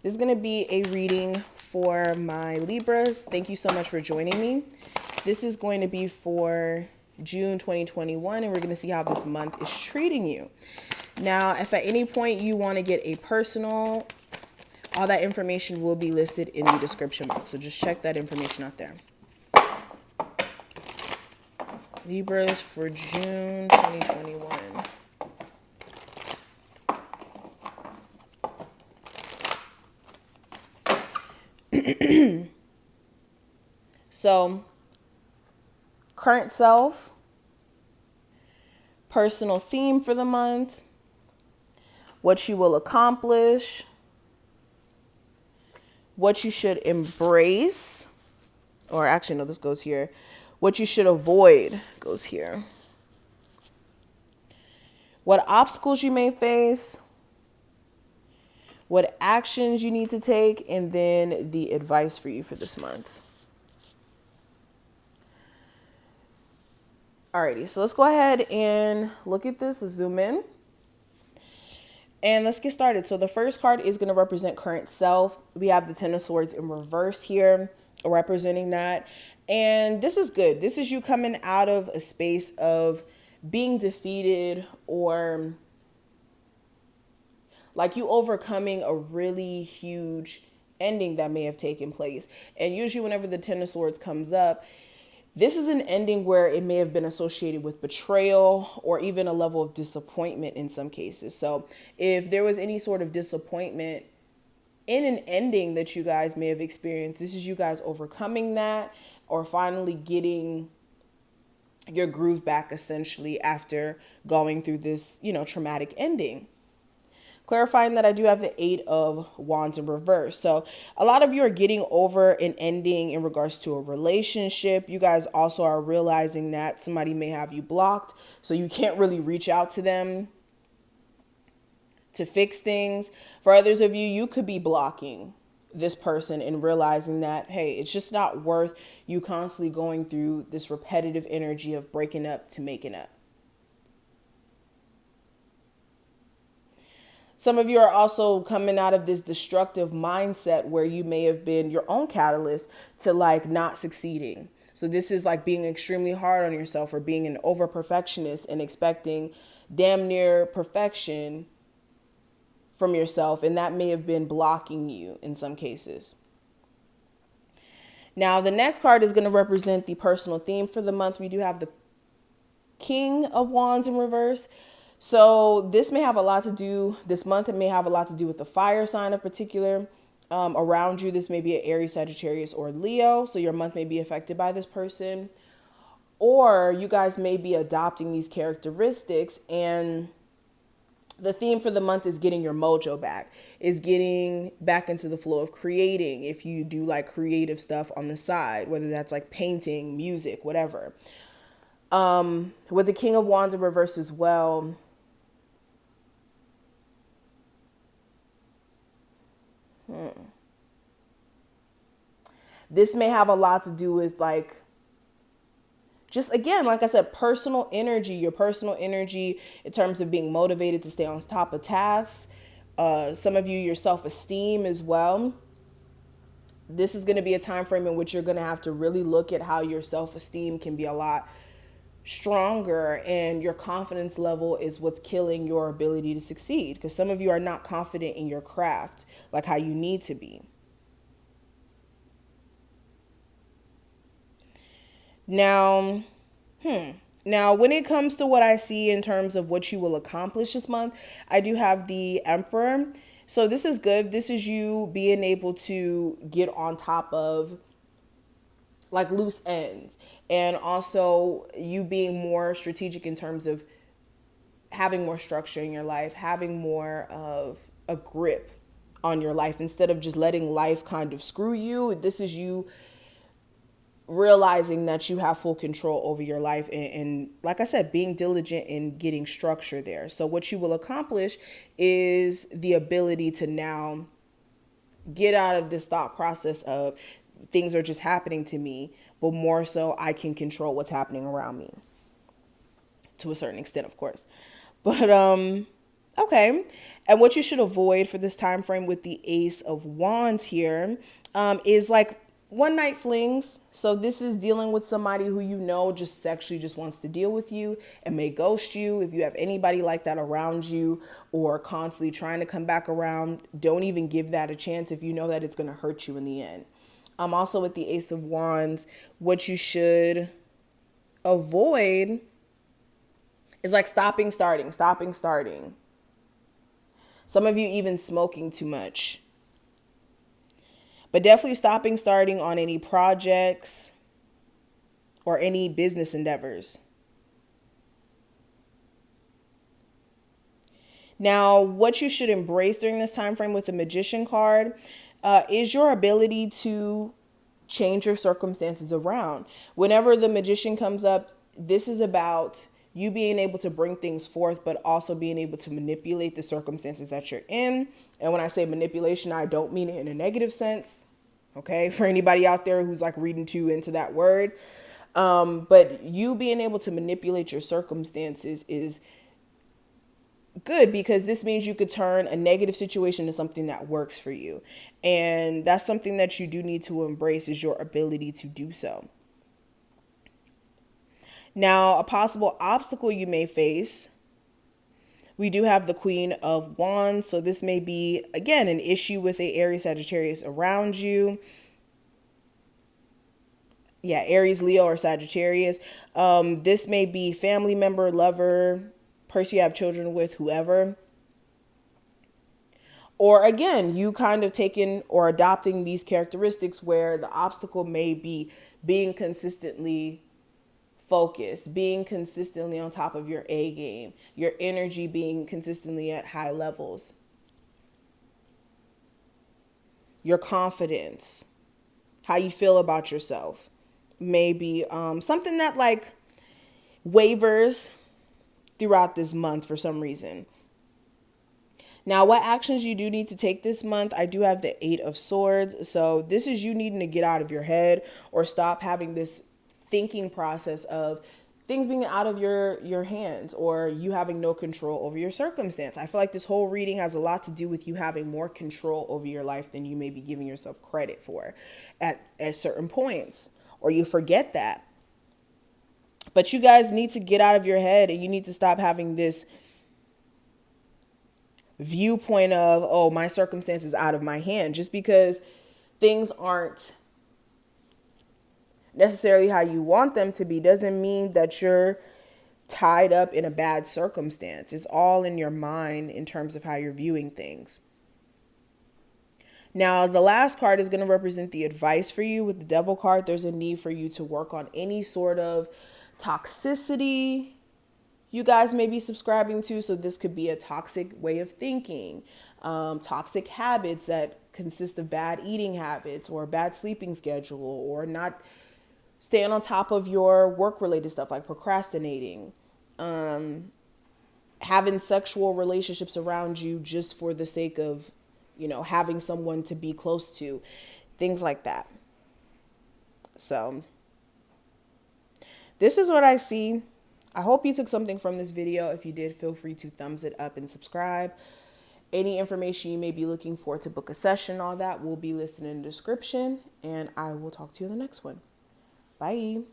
This is going to be a reading for my Libras. Thank you so much for joining me. This is going to be for June 2021, and we're going to see how this month is treating you. Now, if at any point you want to get a personal, all that information will be listed in the description box. So just check that information out there. Libras for June 2021. So, current self, personal theme for the month, what you will accomplish, what you should embrace, or actually, no, this goes here. What you should avoid goes here. What obstacles you may face, what actions you need to take, and then the advice for you for this month. Alrighty, so let's go ahead and look at this. Let's zoom in. And let's get started. So the first card is going to represent current self. We have the Ten of Swords in reverse here, representing that. And this is good. This is you coming out of a space of being defeated, or like you overcoming a really huge ending that may have taken place. And usually whenever the Ten of Swords comes up, this is an ending where it may have been associated with betrayal or even a level of disappointment in some cases. So if there was any sort of disappointment in an ending that you guys may have experienced, this is you guys overcoming that or finally getting your groove back, essentially, after going through this, traumatic ending. Clarifying that I do have the Eight of Wands in reverse. So a lot of you are getting over an ending in regards to a relationship. You guys also are realizing that somebody may have you blocked, so you can't really reach out to them to fix things. For others of you, you could be blocking this person and realizing that, hey, it's just not worth you constantly going through this repetitive energy of breaking up to making up. Some of you are also coming out of this destructive mindset where you may have been your own catalyst to not succeeding. So this is like being extremely hard on yourself or being an over perfectionist and expecting damn near perfection from yourself. And that may have been blocking you in some cases. Now, the next card is going to represent the personal theme for the month. We do have the King of Wands in reverse. So this may have a lot to do, this month, it may have a lot to do with the fire sign of particular around you. This may be an Aries, Sagittarius, or Leo. So your month may be affected by this person. Or you guys may be adopting these characteristics, and the theme for the month is getting your mojo back, is getting back into the flow of creating. If you do creative stuff on the side, whether that's painting, music, whatever. With the King of Wands in reverse as well, this may have a lot to do with just again, like I said, personal energy, your personal energy in terms of being motivated to stay on top of tasks. Some of you, your self-esteem as well. This is going to be a time frame in which you're going to have to really look at how your self-esteem can be a lot stronger, and your confidence level is what's killing your ability to succeed, because some of you are not confident in your craft like how you need to be. Now, when it comes to what I see in terms of what you will accomplish this month, I do have the Emperor. So this is good. This is you being able to get on top of loose ends, and also you being more strategic in terms of having more structure in your life, having more of a grip on your life instead of just letting life kind of screw you. This is you realizing that you have full control over your life, and like I said, being diligent in getting structure there. So what you will accomplish is the ability to now get out of this thought process of things are just happening to me, but more so I can control what's happening around me to a certain extent, of course. But Okay. And what you should avoid for this time frame with the Ace of Wands here is like one night flings. So this is dealing with somebody who you know just sexually just wants to deal with you and may ghost you. If you have anybody like that around you or constantly trying to come back around, don't even give that a chance if you know that it's going to hurt you in the end. Also with the Ace of Wands, what you should avoid is like stopping, starting. Some of you even smoking too much. But definitely stopping, starting on any projects or any business endeavors. Now, what you should embrace during this time frame with the Magician card is your ability to change your circumstances around. Whenever the Magician comes up, this is about you being able to bring things forth, but also being able to manipulate the circumstances that you're in. And when I say manipulation, I don't mean it in a negative sense. Okay, for anybody out there who's like reading too into that word. But you being able to manipulate your circumstances is good because this means you could turn a negative situation into something that works for you. And that's something that you do need to embrace is your ability to do so. Now, a possible obstacle you may face, we do have the Queen of Wands. So this may be, again, an issue with a Aries Sagittarius around you. Yeah, Aries, Leo, or Sagittarius. This may be family member, lover, person you have children with, whoever. Or again, you kind of taking or adopting these characteristics where the obstacle may be being consistently focused, being consistently on top of your A game, your energy being consistently at high levels, your confidence, how you feel about yourself. Maybe something that like wavers throughout this month for some reason. Now, what actions you do need to take this month, I do have the Eight of Swords. So this is you needing to get out of your head or stop having this thinking process of things being out of your hands or you having no control over your circumstance. I feel like this whole reading has a lot to do with you having more control over your life than you may be giving yourself credit for at certain points, or you forget that. But you guys need to get out of your head and you need to stop having this viewpoint of, oh, my circumstance is out of my hand. Just because things aren't necessarily how you want them to be doesn't mean that you're tied up in a bad circumstance. It's all in your mind in terms of how you're viewing things. Now, the last card is going to represent the advice for you. With the Devil card, there's a need for you to work on any sort of toxicity you guys may be subscribing to. So this could be a toxic way of thinking, toxic habits that consist of bad eating habits or bad sleeping schedule, or not staying on top of your work related stuff like procrastinating, having sexual relationships around you just for the sake of, having someone to be close to, things like that. So this is what I see. I hope you took something from this video. If you did, feel free to thumbs it up and subscribe. Any information you may be looking for to book a session, all that will be listed in the description. And I will talk to you in the next one. Bye.